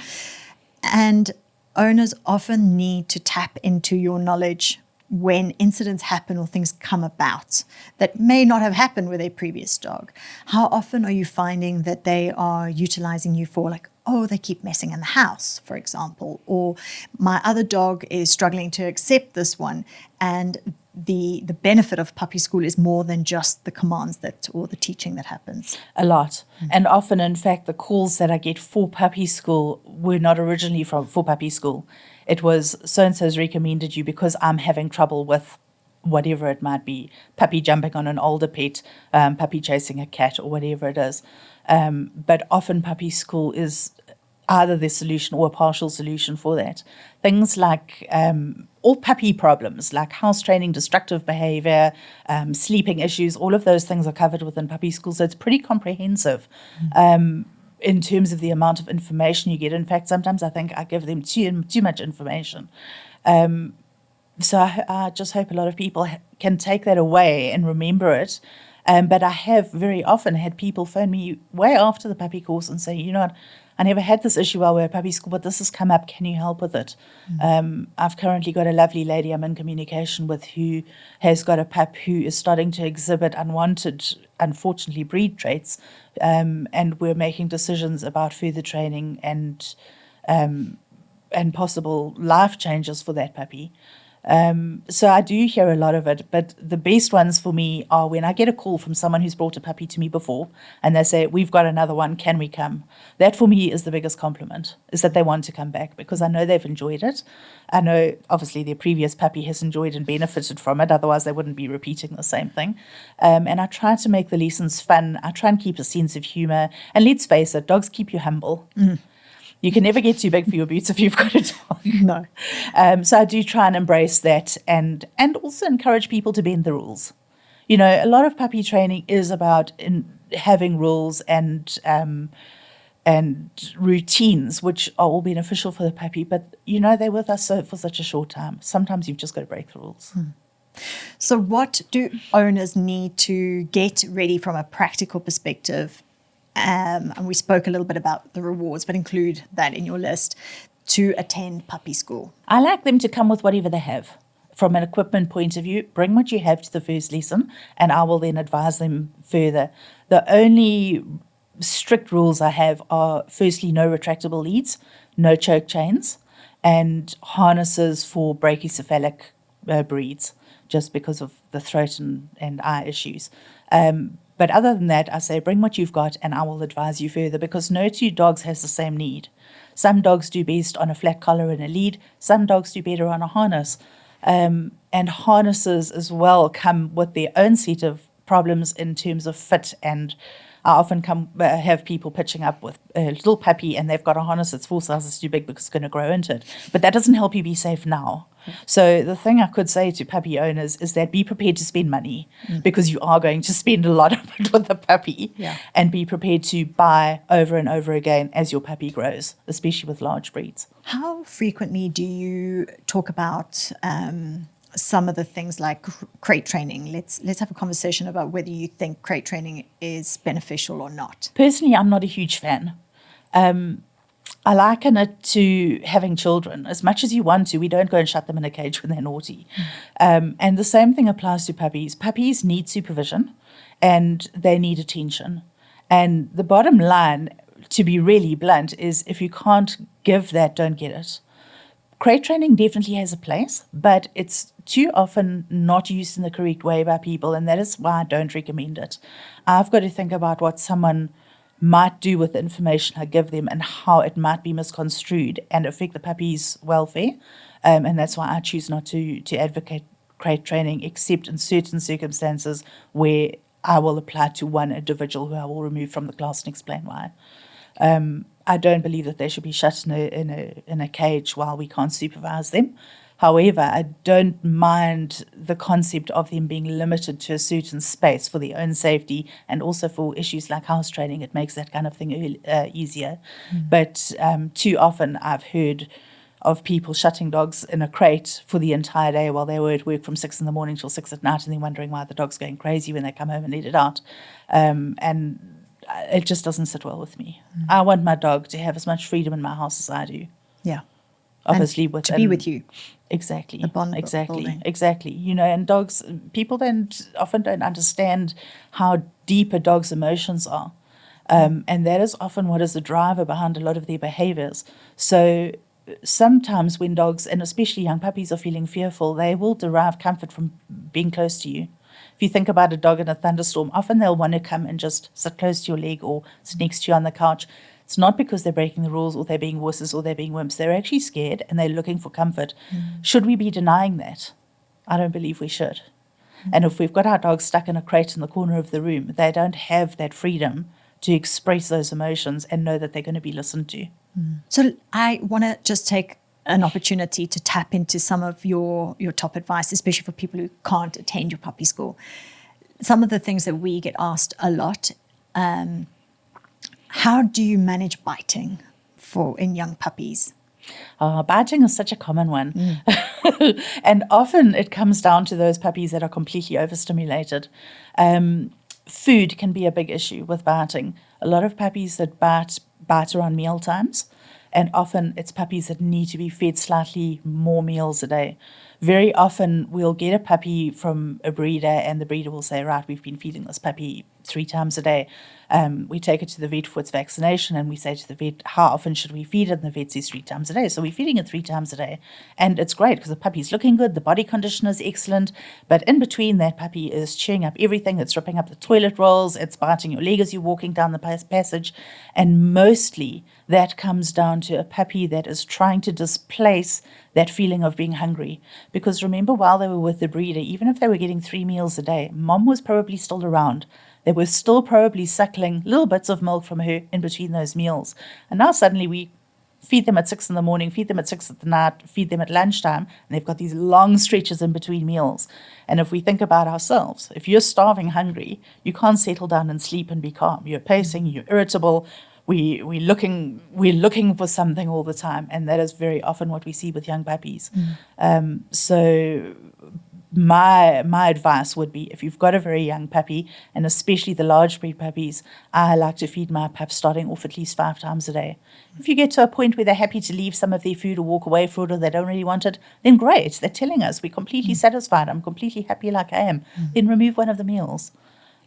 And owners often need to tap into your knowledge when incidents happen or things come about that may not have happened with a previous dog. How often are you finding that they are utilizing you for, like, oh, they keep messing in the house, for example, or my other dog is struggling to accept this one, and the benefit of puppy school is more than just the commands or the teaching that happens? A lot. And often, in fact, the calls that I get for puppy school were not originally for puppy school. It was, so-and-so's recommended you because I'm having trouble with whatever it might be, puppy jumping on an older pet, puppy chasing a cat, or whatever it is. But often puppy school is either the solution or a partial solution for that. Things like all puppy problems, like house training, destructive behavior, sleeping issues, all of those things are covered within puppy school. So it's pretty comprehensive in terms of the amount of information you get. In fact, sometimes I think I give them too much information. So I just hope a lot of people can take that away and remember it. But I have very often had people phone me way after the puppy course and say, you know what, I never had this issue while we were at puppy school, but this has come up. Can you help with it? I've currently got a lovely lady I'm in communication with who has got a pup who is starting to exhibit unwanted, unfortunately, breed traits. And we're making decisions about further training and possible life changes for that puppy. So I do hear a lot of it, but the best ones for me are when I get a call from someone who's brought a puppy to me before and they say, we've got another one, can we come? That for me is the biggest compliment, is that they want to come back, because I know they've enjoyed it. I know obviously their previous puppy has enjoyed and benefited from it, otherwise they wouldn't be repeating the same thing. And I try to make the lessons fun. I try and keep a sense of humor. And let's face it, dogs keep you humble. You can never get too big for your boots if you've got a dog. No. So I do try and embrace that and also encourage people to bend the rules. You know, a lot of puppy training is about having rules and routines, which are all beneficial for the puppy. But, you know, they're with us for such a short time. Sometimes you've just got to break the rules. So what do owners need to get ready from a practical perspective? And we spoke a little bit about the rewards, but include that in your list, to attend puppy school. I like them to come with whatever they have. From an equipment point of view, bring what you have to the first lesson, and I will then advise them further. The only strict rules I have are, firstly, no retractable leads, no choke chains, and harnesses for brachycephalic breeds, just because of the throat and eye issues. But other than that, I say bring what you've got and I will advise you further, because no two dogs has the same need. Some dogs do best on a flat collar and a lead. Some dogs do better on a harness. And harnesses as well come with their own set of problems in terms of fit. And I often have people pitching up with a little puppy and they've got a harness that's 4 sizes too big because it's going to grow into it. But that doesn't help you be safe now. So the thing I could say to puppy owners is that be prepared to spend money, because you are going to spend a lot of it with the puppy, and be prepared to buy over and over again as your puppy grows, especially with large breeds. How frequently do you talk about some of the things like crate training? Let's have a conversation about whether you think crate training is beneficial or not. Personally, I'm not a huge fan. I liken it to having children. As much as you want to, we don't go and shut them in a cage when they're naughty. And the same thing applies to puppies. Puppies need supervision and they need attention. And the bottom line, to be really blunt, is if you can't give that, don't get it. Crate training definitely has a place, but it's too often not used in the correct way by people, and that is why I don't recommend it. I've got to think about what someone might do with the information I give them and how it might be misconstrued and affect the puppy's welfare. And that's why I choose not to advocate crate training, except in certain circumstances where I will apply to one individual who I will remove from the class and explain why. I don't believe that they should be shut in a cage while we can't supervise them. However, I don't mind the concept of them being limited to a certain space for their own safety and also for issues like house training. It makes that kind of thing easier. But too often I've heard of people shutting dogs in a crate for the entire day while they were at work from 6 a.m. till 6 p.m, and then wondering why the dog's going crazy when they come home and let it out. And it just doesn't sit well with me. I want my dog to have as much freedom in my house as I do. Yeah. Obviously, and to be with you. Exactly. The bond exactly. Exactly. You know, and dogs, people often don't understand how deep a dog's emotions are. And that is often what is the driver behind a lot of their behaviors. So sometimes when dogs, and especially young puppies, are feeling fearful, they will derive comfort from being close to you. If you think about a dog in a thunderstorm, often they'll want to come and just sit close to your leg or sit next to you on the couch. It's not because they're breaking the rules or they're being wusses or they're being wimps. They're actually scared and they're looking for comfort. Should we be denying that? I don't believe we should. And if we've got our dogs stuck in a crate in the corner of the room, they don't have that freedom to express those emotions and know that they're going to be listened to. So I want to just take an opportunity to tap into some of your top advice, especially for people who can't attend your puppy school. Some of the things that we get asked a lot, how do you manage biting in young puppies? Biting is such a common one. And often it comes down to those puppies that are completely overstimulated. Food can be a big issue with biting. A lot of puppies that bite around meal times, and often it's puppies that need to be fed slightly more meals a day. Very often we'll get a puppy from a breeder and the breeder will say, right, we've been feeding this puppy 3 times a day. We take it to the vet for its vaccination and we say to the vet, how often should we feed it? And the vet says 3 times a day. So we're feeding it 3 times a day. And it's great because the puppy's looking good, the body condition is excellent. But in between, that puppy is chewing up everything. It's ripping up the toilet rolls. It's biting your leg as you're walking down the passage. And mostly that comes down to a puppy that is trying to displace that feeling of being hungry. Because remember, while they were with the breeder, even if they were getting 3 meals a day, mom was probably still around. They were still probably suckling little bits of milk from her in between those meals. And now suddenly we feed them at 6 a.m, feed them at 6 p.m, feed them at lunchtime, and they've got these long stretches in between meals. And if we think about ourselves, if you're starving hungry, you can't settle down and sleep and be calm. You're pacing, you're irritable. We're looking for something all the time, and that is very often what we see with young puppies. So my advice would be, if you've got a very young puppy, and especially the large breed puppies, I like to feed my pups starting off at least 5 times a day. If you get to a point where they're happy to leave some of their food or walk away for it, or they don't really want it, then great. They're telling us we're completely satisfied. I'm completely happy like I am. Then remove one of the meals.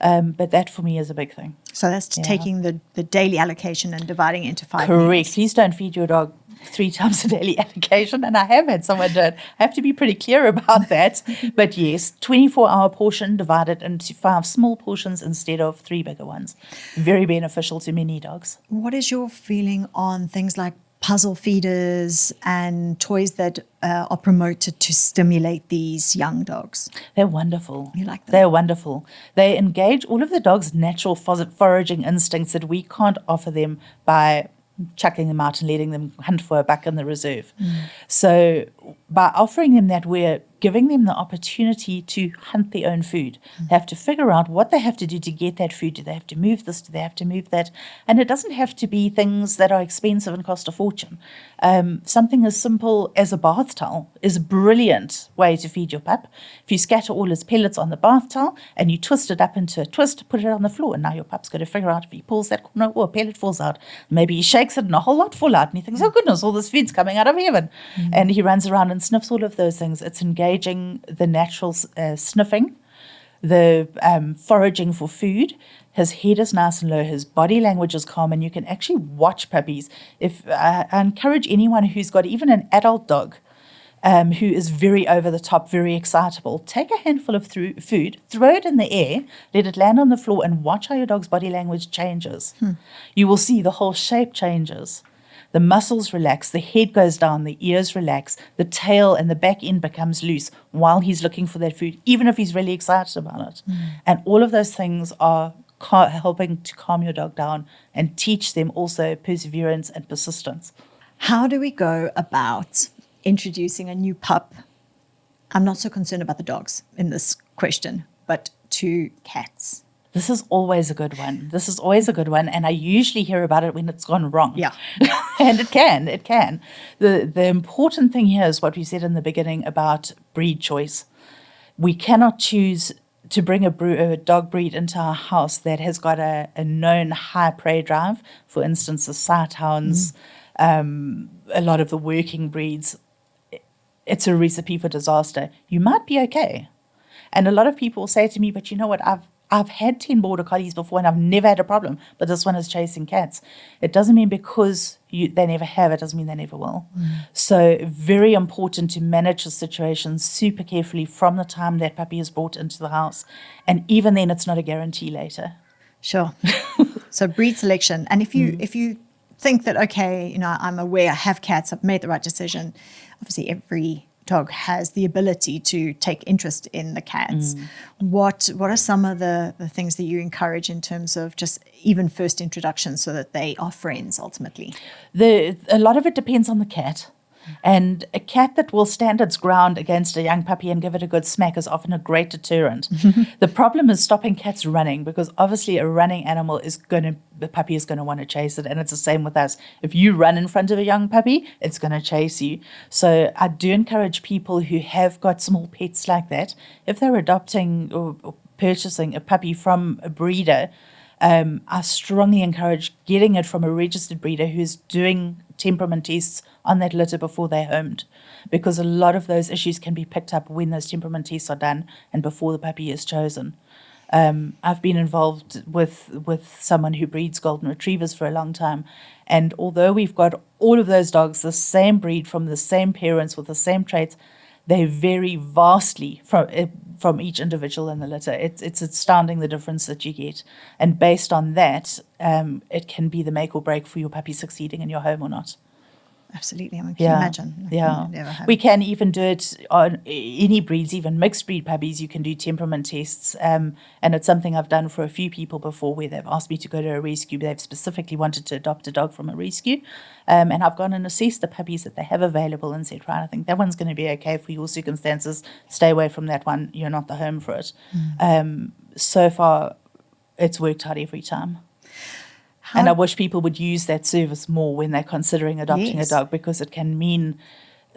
But that for me is a big thing. So that's taking the daily allocation and dividing it into 5 Correct. meals. Please don't feed your dog 3 times a daily allocation. And I have had someone do it. I have to be pretty clear about that. But yes, 24-hour portion divided into 5 small portions instead of 3 bigger ones. Very beneficial to many dogs. What is your feeling on things like puzzle feeders and toys that are promoted to stimulate these young dogs? They're wonderful. You like them? They're wonderful. They engage all of the dog's natural foraging instincts that we can't offer them by chucking them out and letting them hunt for a buck in the reserve. So by offering them that, we're giving them the opportunity to hunt their own food. They have to figure out what they have to do to get that food. Do they have to move this? Do they have to move that? And it doesn't have to be things that are expensive and cost a fortune. Something as simple as a bath towel is a brilliant way to feed your pup. If you scatter all his pellets on the bath towel and you twist it up into a twist, put it on the floor, and now your pup's got to figure out if he pulls that corner, or a pellet falls out. Maybe he shakes it and a whole lot fall out, and he thinks, oh goodness, all this food's coming out of heaven. And he runs around and sniffs all of those things. It's engaging the natural sniffing, the foraging for food. His head is nice and low, his body language is calm, and you can actually watch puppies. If I encourage anyone who's got even an adult dog who is very over the top, very excitable, take a handful of food, throw it in the air, let it land on the floor, and watch how your dog's body language changes. You will see the whole shape changes. The muscles relax, the head goes down, the ears relax, the tail and the back end becomes loose while he's looking for that food, even if he's really excited about it. And all of those things are helping to calm your dog down and teach them also perseverance and persistence. How do we go about introducing a new pup? I'm not so concerned about the dogs in this question, but to cats. This is always a good one. And I usually hear about it when it's gone wrong. Yeah. And it can. The important thing here is what we said in the beginning about breed choice. We cannot choose to bring a dog breed into our house that has got a known high prey drive. For instance, the sighthounds, a lot of the working breeds. It's a recipe for disaster. You might be okay. And a lot of people say to me, but you know what, I've had 10 border collies before and I've never had a problem, but this one is chasing cats. It doesn't mean because they never have, it doesn't mean they never will. So very important to manage the situation super carefully from the time that puppy is brought into the house. And even then, it's not a guarantee later. Sure. So breed selection. And if you think that, okay, you know, I'm aware I have cats, I've made the right decision. Obviously, every dog has the ability to take interest in the cats. What are some of the things that you encourage in terms of just even first introductions so that they are friends ultimately? A lot of it depends on the cat. And a cat that will stand its ground against a young puppy and give it a good smack is often a great deterrent. The problem is stopping cats running, because obviously a running animal the puppy is going to want to chase it. And it's the same with us. If you run in front of a young puppy, it's going to chase you. So I do encourage people who have got small pets like that, if they're adopting or purchasing a puppy from a breeder, I strongly encourage getting it from a registered breeder who's doing temperament tests on that litter before they're homed, because a lot of those issues can be picked up when those temperament tests are done and before the puppy is chosen. I've been involved with someone who breeds golden retrievers for a long time, and although we've got all of those dogs the same breed from the same parents with the same traits, they vary vastly from each individual in the litter. It's astounding the difference that you get. And based on that, it can be the make or break for your puppy succeeding in your home or not. Absolutely. I mean, can you imagine? We can even do it on any breeds, even mixed breed puppies. You can do temperament tests. And it's something I've done for a few people before, where they've asked me to go to a rescue. They've specifically wanted to adopt a dog from a rescue. And I've gone and assessed the puppies that they have available and said, right, I think that one's going to be okay for your circumstances. Stay away from that one. You're not the home for it. So far, it's worked out every time. And I wish people would use that service more when they're considering adopting a dog, because it can mean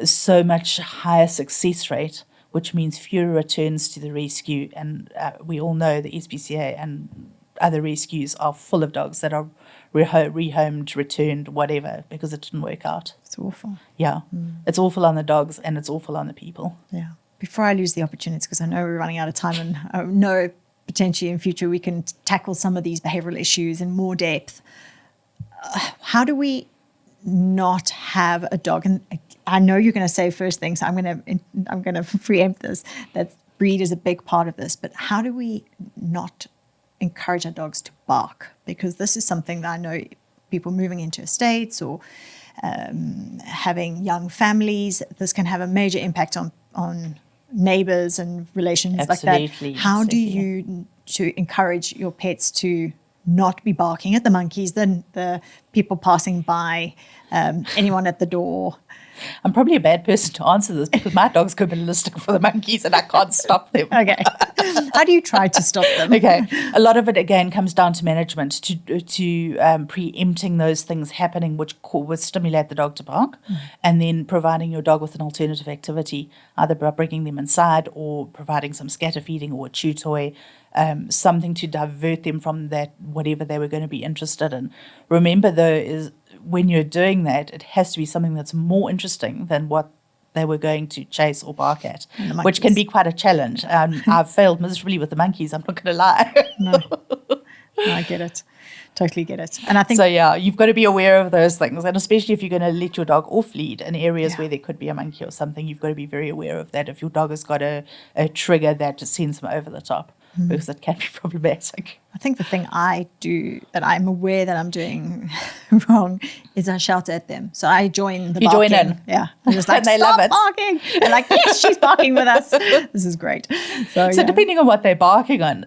so much higher success rate, which means fewer returns to the rescue. And we all know the SPCA and other rescues are full of dogs that are rehomed, returned, whatever, because it didn't work out. It's awful. Yeah. It's awful on the dogs and it's awful on the people. Yeah. Before I lose the opportunity, because I know we're running out of time, and I know potentially in future we can tackle some of these behavioral issues in more depth. How do we not have a dog? And I know you're going to say first thing, so I'm going to preempt this, that breed is a big part of this. But how do we not encourage our dogs to bark? Because this is something that I know people moving into estates or having young families, this can have a major impact on neighbors and relations like that. How do you to encourage your pets to not be barking at the monkeys, the people passing by, anyone at the door? I'm probably a bad person to answer this because my dog's go ballistic for the monkeys and I can't stop them. Okay. How do you try to stop them? Okay. A lot of it, again, comes down to management, to preempting those things happening which would stimulate the dog to bark, and then providing your dog with an alternative activity, either by bringing them inside or providing some scatter feeding or a chew toy, something to divert them from that, whatever they were going to be interested in. Remember, though, is when you're doing that, it has to be something that's more interesting than what they were going to chase or bark at, which can be quite a challenge. I've failed miserably with the monkeys, I'm not going to lie. No, I get it. Totally get it. And I think so, yeah, you've got to be aware of those things. And especially if you're going to let your dog off lead in areas where there could be a monkey or something, you've got to be very aware of that if your dog has got a trigger that just sends them over the top, because it can be problematic. I think the thing I do that I'm aware that I'm doing wrong is I shout at them. So I join the barking. You join in. Yeah. I'm just like, and they stop love it. barking. They're like, yes, she's barking with us. This is great. So depending on what they're barking on,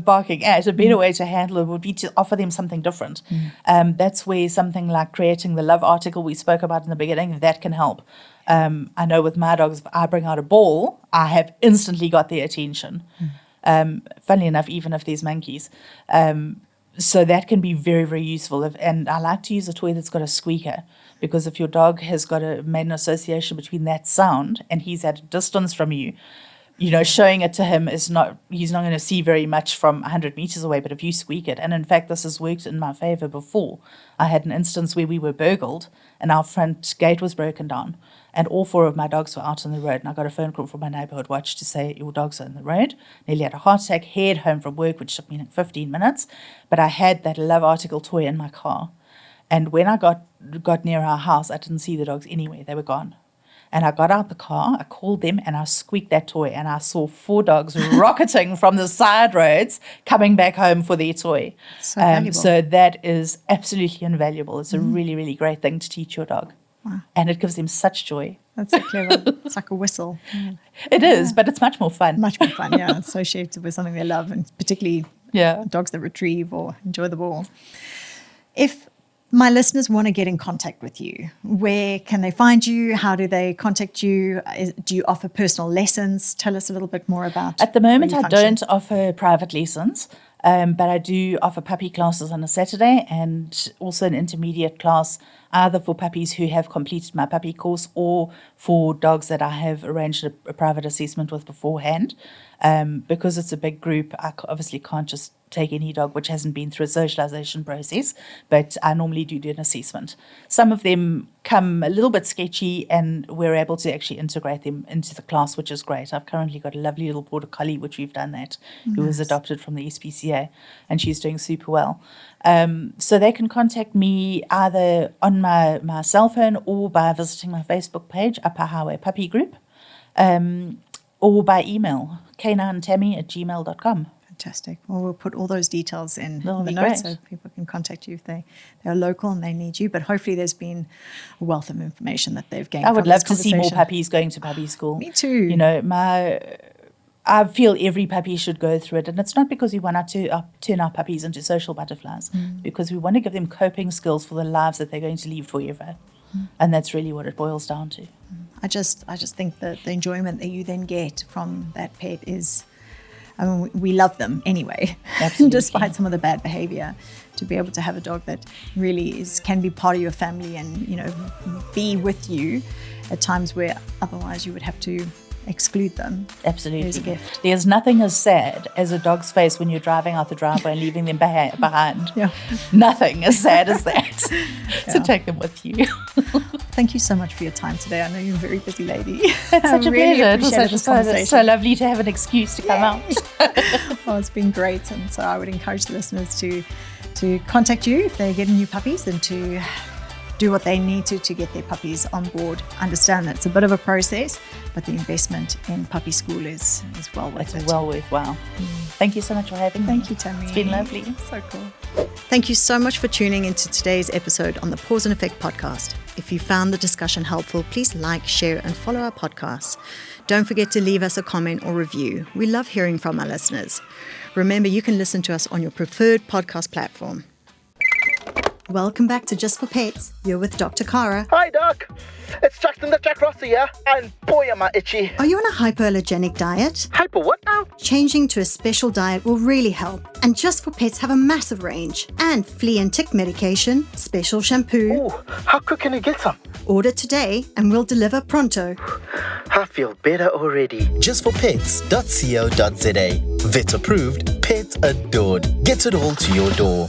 barking at, a better way to handle it would be to offer them something different. That's where something like creating the love article we spoke about in the beginning, that can help. I know with my dogs, if I bring out a ball, I have instantly got their attention. Funnily enough, even if there's monkeys. So that can be very, very useful. And I like to use a toy that's got a squeaker, because if your dog has made an association between that sound and he's at a distance from you, showing it to him he's not going to see very much from 100 meters away, but if you squeak it, and in fact, this has worked in my favor before. I had an instance where we were burgled and our front gate was broken down. And all 4 of my dogs were out on the road. And I got a phone call from my neighborhood watch to say, your dogs are on the road. Nearly had a heart attack, head home from work, which took me 15 minutes. But I had that love article toy in my car. And when I got near our house, I didn't see the dogs anywhere. They were gone. And I got out the car, I called them, and I squeaked that toy. And I saw 4 dogs rocketing from the side roads coming back home for their toy. So that is absolutely invaluable. It's a really, really great thing to teach your dog. Wow. And it gives them such joy. That's so clever. It's like a whistle. Yeah. It is, but it's much more fun. Much more fun, yeah. Associated with something they love, and particularly dogs that retrieve or enjoy the ball. If my listeners want to get in contact with you, where can they find you? How do they contact you? Do you offer personal lessons? Tell us a little bit more about. At the moment, I don't offer private lessons. But I do offer puppy classes on a Saturday, and also an intermediate class, either for puppies who have completed my puppy course or for dogs that I have arranged a private assessment with beforehand. Because it's a big group, I obviously can't just take any dog which hasn't been through a socialization process, but I normally do an assessment. Some of them come a little bit sketchy, and we're able to actually integrate them into the class, which is great. I've currently got a lovely little border collie, which we've done that, who was adopted from the SPCA, and she's doing super well. So they can contact me either on my cell phone or by visiting my Facebook page, Upper Highway Puppy Group, or by email, k9tammy@gmail.com. Fantastic. Well, we'll put all those details in That'll the be notes great. so people can contact you if they're local and they need you. But hopefully there's been a wealth of information that they've gained. I would from love this to see more conversation. puppies going to puppy school. Me too. I feel every puppy should go through it. And it's not because we want to turn our puppies into social butterflies, because we want to give them coping skills for the lives that they're going to lead forever. And that's really what it boils down to. I just think that the enjoyment that you then get from that pet is, I mean, we love them anyway, despite some of the bad behavior. To be able to have a dog that really can be part of your family and, be with you at times where otherwise you would have to exclude them. Absolutely. Is a gift. There's nothing as sad as a dog's face when you're driving out the driveway and leaving them behind. Yeah. Nothing as sad as that. So take them with you. Thank you so much for your time today. I know you're a very busy lady. It's such a really pleasure. It was appreciated so lovely to have an excuse to come out. Well, it's been great. And so I would encourage the listeners to contact you if they're getting new puppies, and to do what they need to get their puppies on board. Understand that it's a bit of a process, but the investment in puppy school is well worth it. It's well worthwhile. Thank you so much for having me. Thank you, Tammy. It's been lovely. So cool. Thank you so much for tuning into today's episode on the Paws Effect Podcast. If you found the discussion helpful, please like, share, and follow our podcast. Don't forget to leave us a comment or review. We love hearing from our listeners. Remember, you can listen to us on your preferred podcast platform. Welcome back to Just for Pets. You're with Dr. Cara. Hi, Doc. It's Jackson the Jack Rossi here, and boy, am I itchy. Are you on a hypoallergenic diet? Hyper what now? Changing to a special diet will really help. And Just for Pets have a massive range. And flea and tick medication, special shampoo. Ooh, how quick can you get some? Order today and we'll deliver pronto. I feel better already. Justforpets.co.za. Vet approved, pet adored. Get it all to your door.